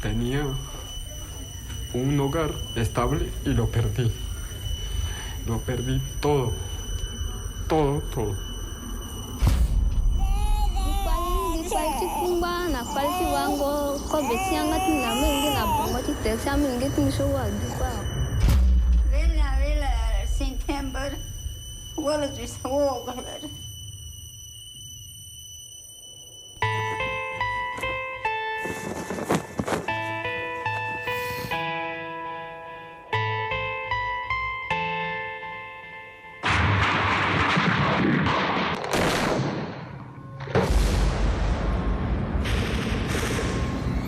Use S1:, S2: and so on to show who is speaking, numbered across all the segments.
S1: Tenía un hogar estable y lo perdí. Lo perdí todo. Todo, todo.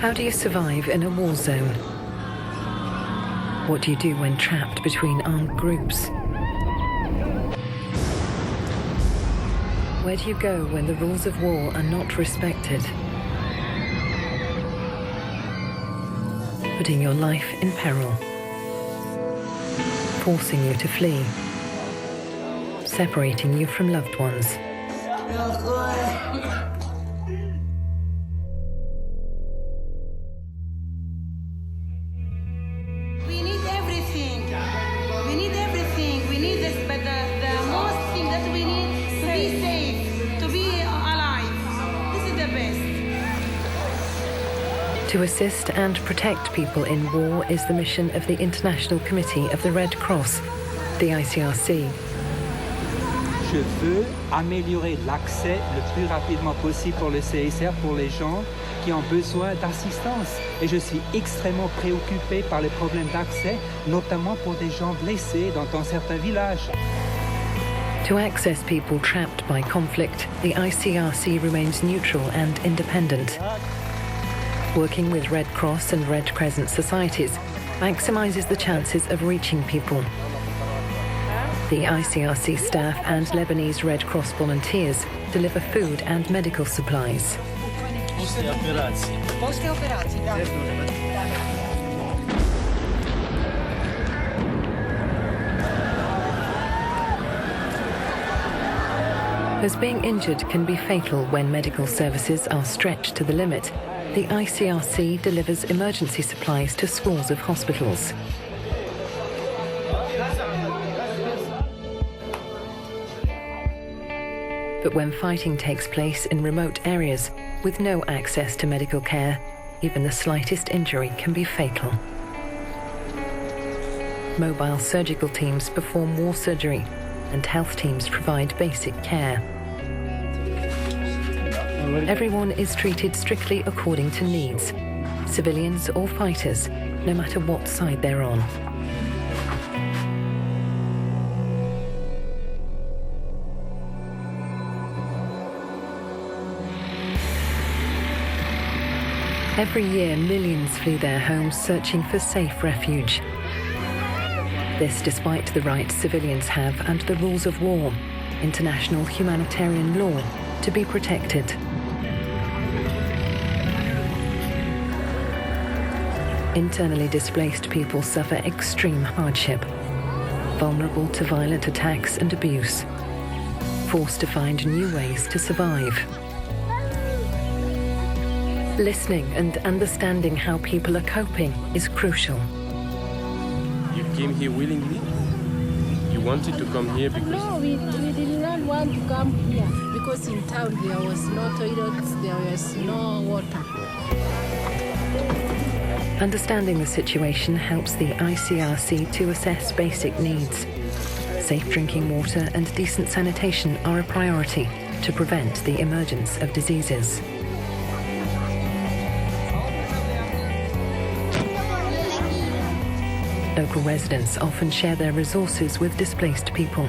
S2: How do you survive in a war zone? What do you do when trapped between armed groups? Where do you go when the rules of war are not respected? Putting your life in peril, forcing you to flee, separating you from loved ones. To assist and protect people in war is the mission of the International Committee of the Red Cross, the ICRC.
S3: Je veux améliorer l'accès le plus rapidement possible pour le CICR, pour les gens qui ont besoin d'assistance. Et je suis extrêmement préoccupé par les problèmes d'accès, notamment pour des gens blessés dans certains villages.
S2: To access people trapped by conflict, the ICRC remains neutral and independent. Working with Red Cross and Red Crescent societies maximises the chances of reaching people. The ICRC staff and Lebanese Red Cross volunteers deliver food and medical supplies. As being injured can be fatal when medical services are stretched to the limit, the ICRC delivers emergency supplies to scores of hospitals. But when fighting takes place in remote areas with no access to medical care, even the slightest injury can be fatal. Mobile surgical teams perform war surgery, and health teams provide basic care. Everyone is treated strictly according to needs, civilians or fighters, no matter what side they're on. Every year, millions flee their homes searching for safe refuge. This despite the rights civilians have under the rules of war, international humanitarian law, to be protected. Internally displaced people suffer extreme hardship, vulnerable to violent attacks and abuse, forced to find new ways to survive. Listening and understanding how people are coping is crucial.
S4: You came here willingly? You wanted to come here because...
S5: No, we did not want to come here because in town there was no toilets, there was no water.
S2: Understanding the situation helps the ICRC to assess basic needs. Safe drinking water and decent sanitation are a priority to prevent the emergence of diseases. Local residents often share their resources with displaced people.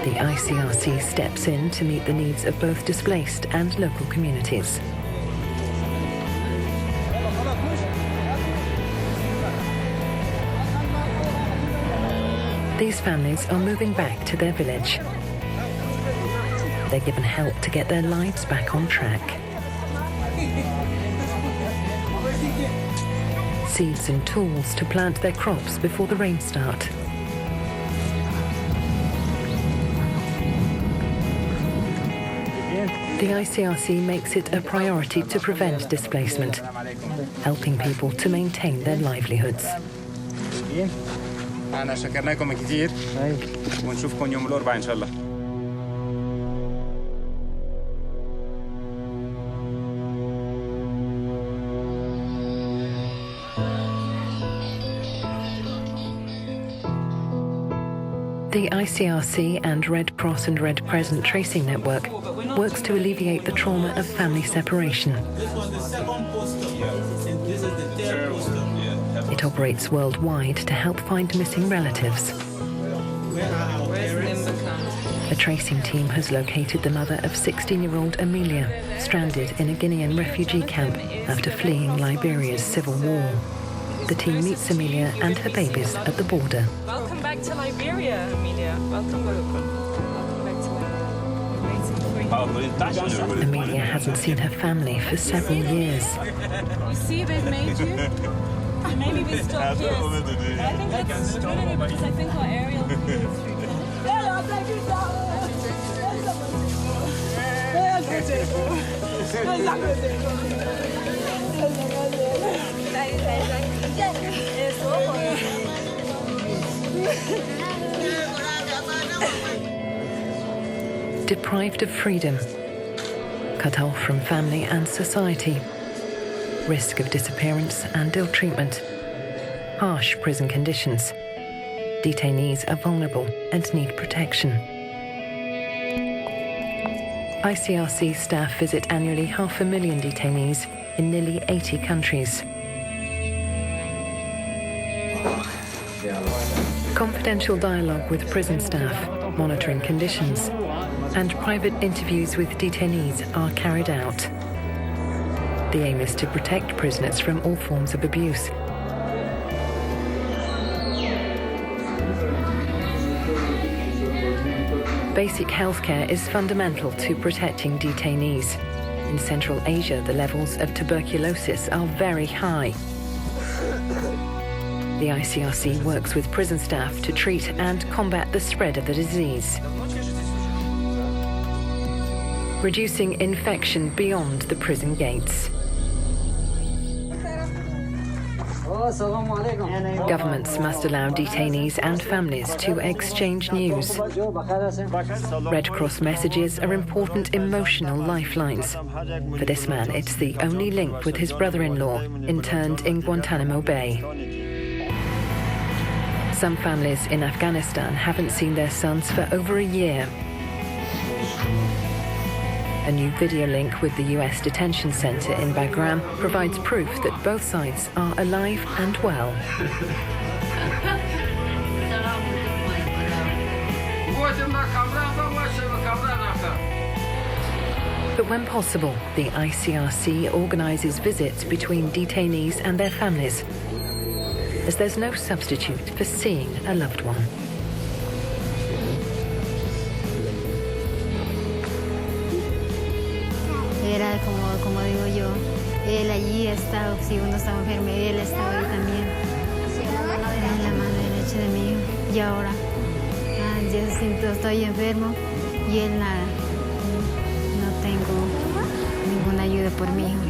S2: The ICRC steps in to meet the needs of both displaced and local communities. These families are moving back to their village. They're given help to get their lives back on track. Seeds and tools to plant their crops before the rain start. The ICRC makes it a priority to prevent displacement. helping people to maintain their livelihoods.
S4: أنا شكرناكم كثير ونشوفكم يوم الأربعاء إن شاء الله.
S2: The ICRC and Red Cross and Red Crescent Tracing Network works to alleviate the trauma of family separation. It operates worldwide to help find missing relatives. A tracing team has located the mother of 16-year-old Amelia, stranded in a Guinean refugee camp after fleeing Liberia's civil war. The team meets Amelia and her babies at the border.
S6: Welcome back to Liberia, Amelia. Welcome back to
S2: Amelia hasn't seen her family for several years.
S6: You see, they've made you. Maybe we stop here. I think that's really because I think our aerial
S2: Deprived of freedom, cut off from family and society, risk of disappearance and ill treatment, harsh prison conditions. Detainees are vulnerable and need protection. ICRC staff visit annually 500,000 detainees in nearly 80 countries. Confidential dialogue with prison staff, monitoring conditions, and private interviews with detainees are carried out. The aim is to protect prisoners from all forms of abuse. Basic healthcare is fundamental to protecting detainees. In Central Asia, the levels of tuberculosis are very high. The ICRC works with prison staff to treat and combat the spread of the disease, reducing infection beyond the prison gates. Governments must allow detainees and families to exchange news. Red Cross messages are important emotional lifelines. For this man, it's the only link with his brother-in-law, interned in Guantanamo Bay. Some families in Afghanistan haven't seen their sons for over a year. A new video link with the US detention center in Bagram provides proof that both sides are alive and well. But when possible, the ICRC organizes visits between detainees and their families, as there's no substitute for seeing a loved one.
S7: Era como digo yo, él allí ha estado, si uno estaba enfermo, él estaba ahí también. En la mano derecha de mi hijo. Y ahora, yo siempre estoy enfermo y él nada. No tengo ninguna ayuda por mi hijo.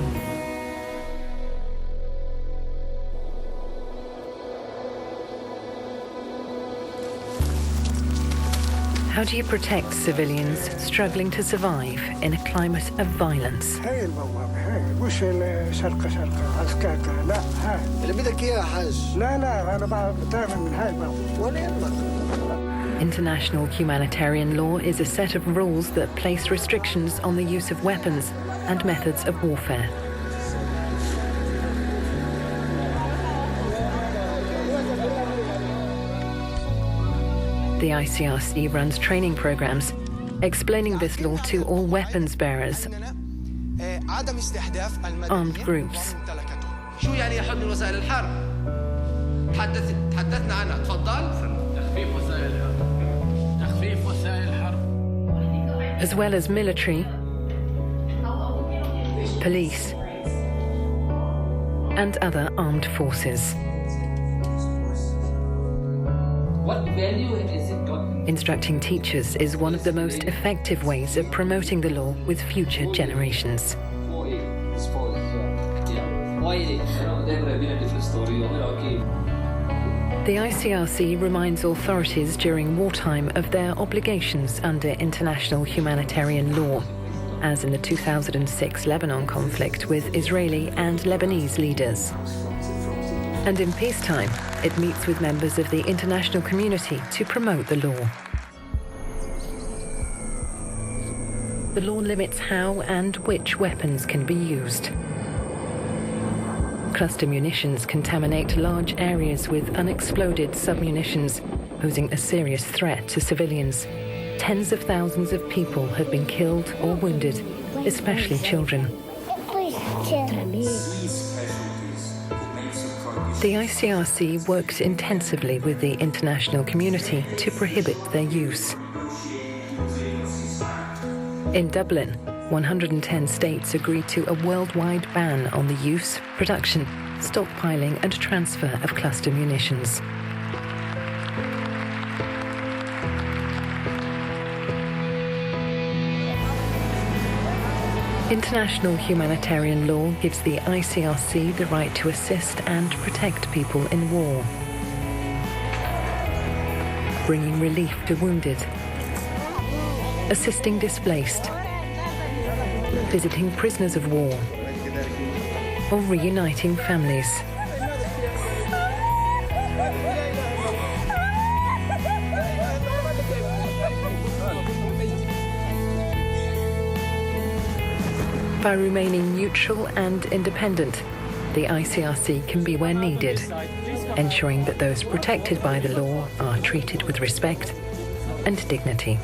S2: How do you protect civilians struggling to survive in a climate of violence?
S8: هاي البوابة هاي مش شرقة عسكاكة لا هاي
S9: اللي بدك اياه يا حاج
S8: لا أنا بعمل من هاي البوابة
S9: ولا يهمك.
S2: International humanitarian law is a set of rules that place restrictions on the use of weapons and methods of warfare. The ICRC runs training programs explaining this law to all weapons bearers, armed groups.
S9: شو يعني يحد من وسائل الحرب؟ تحدثنا عنها، تفضل. تخفيف وسائل الحرب. تخفيف وسائل الحرب.
S2: As well as military, police, and other armed forces.
S10: What value is it got?
S2: Instructing teachers is one of the most effective ways of promoting the law with future generations. The ICRC reminds authorities during wartime of their obligations under international humanitarian law, as in the 2006 Lebanon conflict with Israeli and Lebanese leaders. And in peacetime, it meets with members of the international community to promote the law. The law limits how and which weapons can be used. Cluster munitions contaminate large areas with unexploded submunitions, posing a serious threat to civilians. Tens of thousands of people have been killed or wounded, especially children. The ICRC worked intensively with the international community to prohibit their use. In Dublin, 110 states agreed to a worldwide ban on the use, production, stockpiling and transfer of cluster munitions. International humanitarian law gives the ICRC the right to assist and protect people in war, bringing relief to wounded, assisting displaced, visiting prisoners of war, or reuniting families. By remaining neutral and independent, the ICRC can be where needed, ensuring that those protected by the law are treated with respect and dignity.